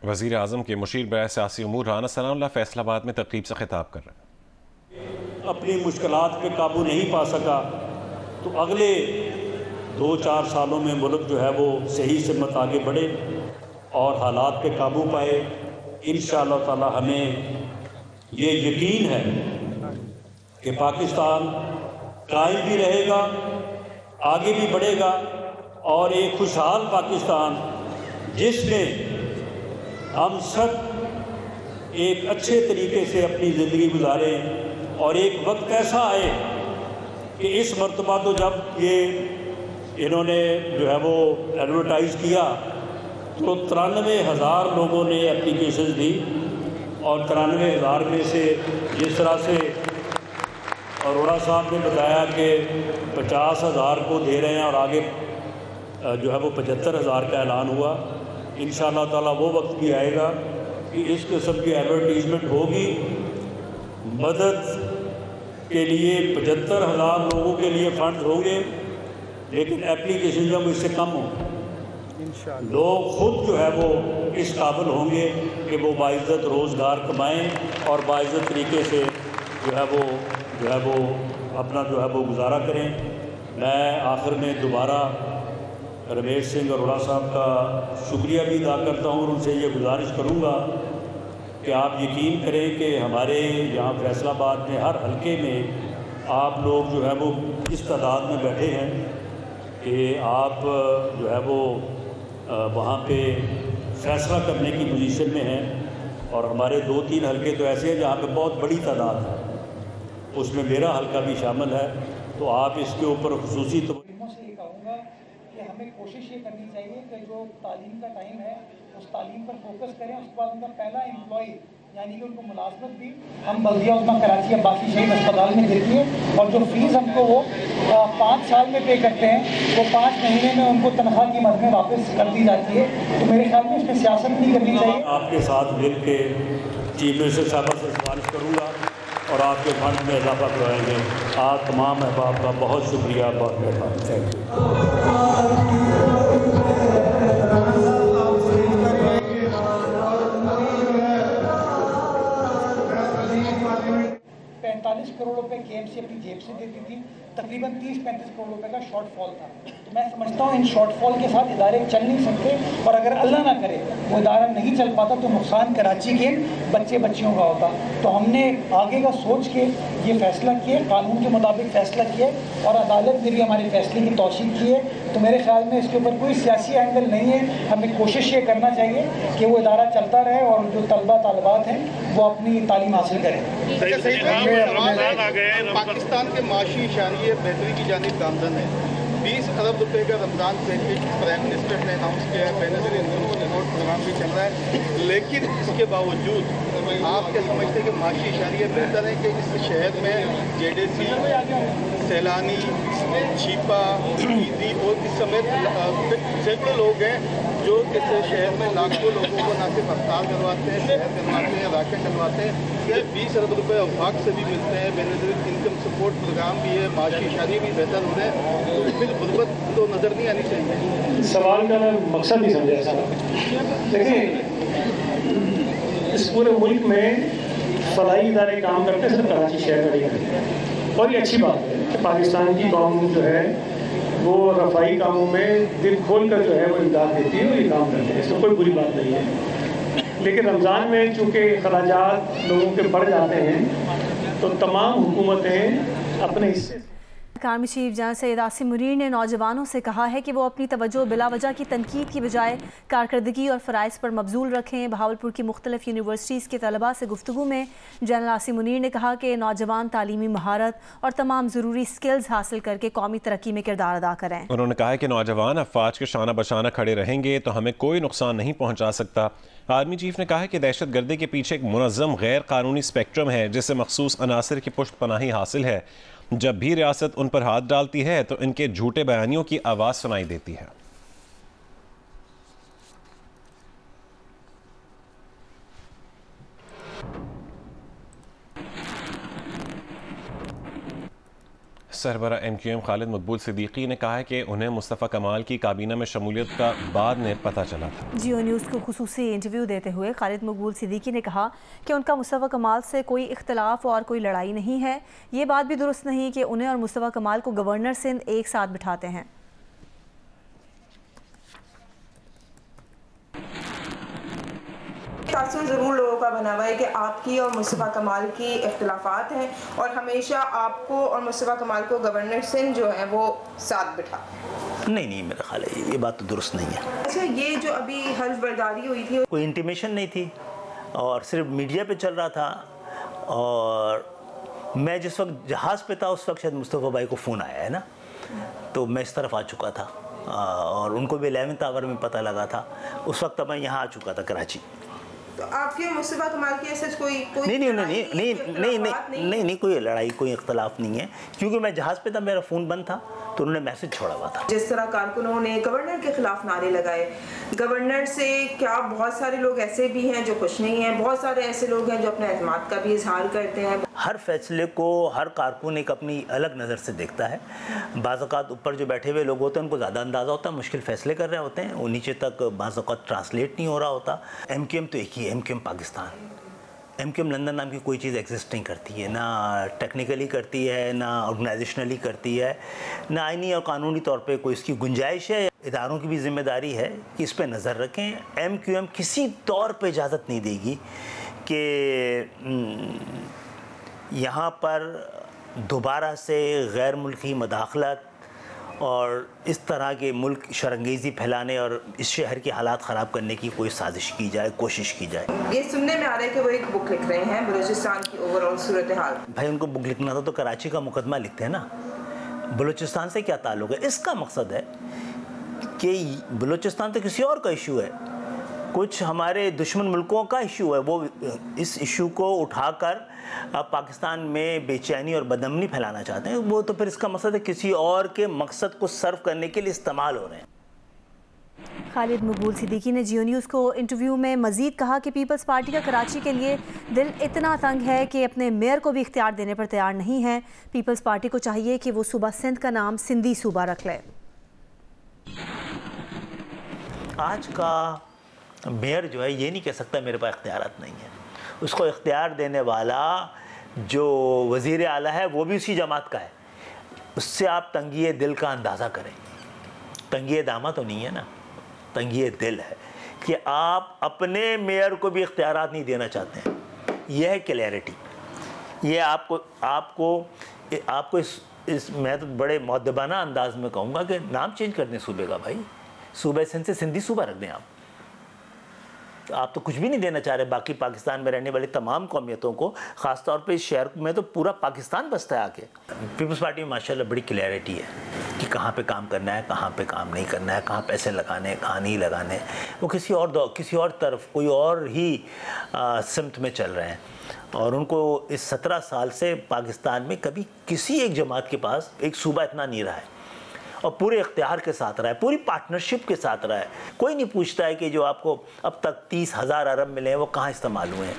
वज़ीर आज़म के मुशीर बर सियासी उमूर राना सनाउल्लाह फैसलाबाद में तकरीब से खिताब कर रहे हैं। अपनी मुश्किलात पे काबू नहीं पा सका तो अगले 2-4 सालों में मुल्क जो है वो सही सिमत आगे बढ़े और हालात पे काबू पाए। इंशाअल्लाह ताला हमें ये यकीन है कि पाकिस्तान कायम भी रहेगा, आगे भी बढ़ेगा और एक खुशहाल पाकिस्तान जिसमें हम सब एक अच्छे तरीके से अपनी ज़िंदगी गुजारें और एक वक्त ऐसा आए कि इस मरतबा तो जब ये इन्होंने जो है वो एडवर्टाइज़ किया तो 93,000 लोगों ने एप्लीकेशन दी और 93,000 में से जिस तरह से अरोड़ा साहब ने बताया कि 50,000 को दे रहे हैं और आगे जो है वो 75,000 का ऐलान हुआ। इंशाअल्लाह ताला वो वक्त भी आएगा कि इस किस्म की एडवर्टीज़मेंट होगी। मदद के लिए 75,000 लोगों के लिए फ़ंड होंगे, लेकिन एप्लीकेशन जब इससे कम हो लोग ख़ुद जो है वो इस काबिल होंगे कि वो बाइज़्ज़त रोज़गार कमाएँ और बाइज़्ज़त तरीके से जो है वो अपना जो है वो गुजारा करें। मैं आखिर में दोबारा रमेश सिंह अरोड़ा साहब का शुक्रिया भी अदा करता हूँ और उनसे ये गुजारिश करूँगा कि आप यकीन करें कि हमारे यहाँ फैसलाबाद में हर हलके में आप लोग जो है वो इस तादाद में बैठे हैं कि आप जो है वो वहाँ पे फ़ैसला करने की पोजीशन में हैं। और हमारे 2-3 हलके तो ऐसे हैं जहाँ पे बहुत बड़ी तादाद है, उसमें मेरा हलका भी शामिल है। तो आप इसके ऊपर खुसूसी तो हमें कोशिश ये करनी चाहिए कि जो तालीम का टाइम है उस तालीम पर फोकस करें। उसके बाद उनका पहला एम्प्लॉय यानी कि उनको मुलाजमत भी हम बल्दिया उस्मा कराची या बाकी शहीद अस्पताल में देती है और जो फीस हमको वो 5 साल में पे करते हैं वो 5 महीने में उनको तनख्वाह की मद में वापस कर दी जाती है। तो मेरे ख्याल में इसमें सियासत नहीं करनी चाहिए। आपके साथ मिल के चीफ मिनिस्टर साहब से सिफारिश करूँगा और आपके फंड में इजाफा करवाएंगे। आप तमाम अहबाब का बहुत शुक्रिया, बहुत मेहरबानी। Thank you. 45 करोड़ रुपए KMC अपनी जेब से देती थी, तकरीबन 30-35 करोड़ रुपए का शॉर्टफॉल था। तो मैं समझता हूँ इन शॉर्टफॉल के साथ इदारे चल नहीं सकते और अगर अल्लाह ना करे वो इदारा नहीं चल पाता तो नुकसान कराची के बच्चे बच्चियों का होता। तो हमने आगे का सोच के ये फैसला किए, कानून के मुताबिक फ़ैसला किए और अदालत ने भी हमारे फैसले की तौसीक की है। तो मेरे ख्याल में इसके ऊपर कोई सियासी एंगल नहीं है। हमें कोशिश ये करना चाहिए कि वो इदारा चलता रहे और जो तलबा तालिबात हैं वो अपनी तालीम हासिल करें। पाकिस्तान के माशी शानिय बेहतरी की जानिब गामजन है। 20 अरब रुपए का रमज़ान पैकेज प्राइम मिनिस्टर ने अनाउंस किया है। बेनज़ीर रिमोट प्रोग्राम भी चल रहा है, लेकिन इसके बावजूद आप क्या समझते हैं कि माशी शानिय बेहतर है कि इस शहर में JDC, सैलानी, छिपा, ईदी और इस समय सैकड़ों लोग हैं जो इस शहर में लाखों लोगों को न सिर्फ अफ्तार करवाते हैं, शहर करवाते हैं, राशन करवाते हैं। ये 20 अरब रुपये अवफाक से भी मिलते हैं। बेनज़ीर इनकम सपोर्ट प्रोग्राम भी है, माशी शादी भी बेहतर हो रहे हैं। तो फिर गुर्बत तो नज़र नहीं आनी चाहिए। सवाल का मैं मकसद नहीं समझा सर। देखिए, इस पूरे मुल्क में फलाई इदारे काम करते हैं, सिर्फ कराची शहर में नहीं। और ये अच्छी बात है कि पाकिस्तान की कौम जो है वो रफाई कामों में दिल खोल कर जो है वो इमदाद देती है और ये काम करते हैं, इसमें कोई बुरी बात नहीं है। लेकिन रमज़ान में चूँकि खराजात लोगों के बढ़ जाते हैं तो तमाम हुकूमतें अपने हिस्से। Army chief general Syed Asim Munir ने नौजवानों से कहा है कि वो अपनी तवज्जो बिलावजह की तनकीद की बजाय कारकर्दगी और फ़राइज़ पर मबजूल रखें। बहावलपुर की मुख्तलिफ यूनिवर्सिटीज़ के तलबा से गुफ्तगू में जनरल आसिम मुनीर ने कहा कि नौजवान तालीमी महारत और तमाम ज़रूरी स्किल्स हासिल करके कौमी तरक्की में किरदार अदा करें। उन्होंने कहा कि नौजवान अफवाज के शाना बशाना खड़े रहेंगे तो हमें कोई नुकसान नहीं पहुँचा सकता। आर्मी चीफ ने कहा कि दहशत गर्दी के पीछे एक मुनज़्ज़म गैर कानूनी स्पेक्ट्रम है जिससे मखसूस अनासर की पुष्ट पनाही हासिल है। जब भी रियासत उन पर हाथ डालती है तो इनके झूठे बयानियों की आवाज़ सुनाई देती है। सरबरा MQM खालिद मकबूल सिद्दीकी ने कहा है कि उन्हें मुस्तफ़ा कमाल की काबीना में शमूलियत का बाद में पता चला था। जियो न्यूज़ को खुसूसी इंटरव्यू देते हुए खालिद मकबूल सिद्दीकी ने कहा कि उनका मुस्तफ़ा कमाल से कोई इख्तलाफ और कोई लड़ाई नहीं है। ये बात भी दुरुस्त नहीं कि उन्हें और मुस्तफ़ा कमाल को गवर्नर सिंध एक साथ बिठाते हैं। तासुर ज़रूर लोगों का बना हुआ है कि आपकी और मुस्तफ़ा कमाल की इख्तिलाफ़ात हैं और हमेशा आपको और मुस्तफ़ा कमाल को गवर्नर सिंध जो है वो साथ बिठा। नहीं, मेरा ख्याल है ये बात तो दुरुस्त नहीं है। अच्छा, ये जो अभी हल्फ बर्दारी हुई थी, कोई इंटीमेशन नहीं थी और सिर्फ मीडिया पे चल रहा था। और मैं जिस वक्त जहाज़ पे था उस वक्त शायद मुस्तफ़ा भाई को फ़ोन आया है ना, तो मैं इस तरफ आ चुका था और उनको भी 11th आवर में पता लगा था। उस वक्त मैं यहाँ आ चुका था कराची। तो आपके मुस्तफ़ा कमाल की ऐसे कोई नहीं कोई लड़ाई कोई इख्तलाफ नहीं है, क्योंकि मैं जहाज़ पे था, मेरा फ़ोन बंद था तो उन्होंने मैसेज छोड़ा हुआ था। जिस तरह कारकुनों ने गवर्नर के खिलाफ नारे लगाए, गवर्नर से क्या बहुत सारे लोग ऐसे भी हैं जो खुश नहीं हैं, बहुत सारे ऐसे लोग हैं जो अपने एतमाद का भी इजहार करते हैं। हर फैसले को हर कारकुन एक अपनी अलग नज़र से देखता है। बाज़ औक़ात ऊपर जो बैठे हुए लोग होते हैं उनको ज़्यादा अंदाज़ा होता है, मुश्किल फ़ैसले कर रहे होते हैं, वो नीचे तक बाज़ औक़ात ट्रांसलेट नहीं हो रहा होता। MQM तो एक ही है, MQM पाकिस्तान। MQM लंदन नाम की कोई चीज़ एग्जिस्ट नहीं करती है, ना टेक्निकली करती है, ना ऑर्गेनाइजेशनली करती है, ना आइनी और कानूनी तौर पे कोई इसकी गुंजाइश है। इदारों की भी जिम्मेदारी है कि इस पर नज़र रखें। MQM किसी तौर पे इजाज़त नहीं देगी कि यहाँ पर दोबारा से गैर मुल्की मदाखलत और इस तरह के मुल्क शरंगेज़ी फैलाने और इस शहर के हालात ख़राब करने की कोई साजिश की जाए, कोशिश की जाए। ये सुनने में आ रहा है कि वो एक बुक लिख रहे हैं बलूचिस्तान की ओवरऑल सूरत हाल। भाई उनको बुक लिखना था तो कराची का मुकदमा लिखते हैं ना, बलूचिस्तान से क्या ताल्लुक़ है? इसका मकसद है कि बलूचिस्तान तो किसी और का इशू है, कुछ हमारे दुश्मन मुल्कों का इशू है। वो इस इशू को उठाकर पाकिस्तान में बेचैनी और बदअमनी फैलाना चाहते हैं। वो तो फिर इसका मकसद है किसी और के मकसद को सर्व करने के लिए इस्तेमाल हो रहे हैं। खालिद मकबूल सिद्दीकी ने जियो न्यूज़ को इंटरव्यू में मज़ीद कहा कि पीपल्स पार्टी का कराची के लिए दिल इतना तंग है कि अपने मेयर को भी इख्तियार देने पर तैयार नहीं है। पीपल्स पार्टी को चाहिए कि वो सूबा सिंध का नाम सिंधी सूबा रख ले। आज का मेयर जो है ये नहीं कह सकता मेरे पास इख्तियारात नहीं है। उसको इख्तियार देने वाला जो वज़ीर आला है वो भी उसी जमात का है। उससे आप तंगी दिल का अंदाज़ा करें। तंगी दामा तो नहीं है ना, तंगी दिल है कि आप अपने मेयर को भी इख्तियारात नहीं देना चाहते हैं। यह है क्लैरिटी। ये आपको इस मैं तो बड़े मुअद्दबाना अंदाज में कहूँगा कि नाम चेंज कर दें सूबे का। भाई सूबे सिंध से सिंधी सूबा रख दें। आप तो कुछ भी नहीं देना चाह रहे बाकी पाकिस्तान में रहने वाली तमाम कौमियतों को, ख़ास तौर पे इस शहर में तो पूरा पाकिस्तान बसता है आके। पीपल्स पार्टी में माशाल्लाह बड़ी क्लैरिटी है कि कहाँ पे काम करना है, कहाँ पे काम नहीं करना है, कहाँ पैसे लगाने हैं, कहाँ नहीं लगाने। वो किसी और तरफ कोई और ही सिमत में चल रहे हैं और उनको इस 17 साल से पाकिस्तान में कभी किसी एक जमात के पास एक सूबा इतना नहीं रहा है और पूरे इख्तियार के साथ रहा है, पूरी पार्टनरशिप के साथ रहा है। कोई नहीं पूछता है कि जो आपको अब तक 30,000 अरब मिले हैं वो कहाँ इस्तेमाल हुए हैं।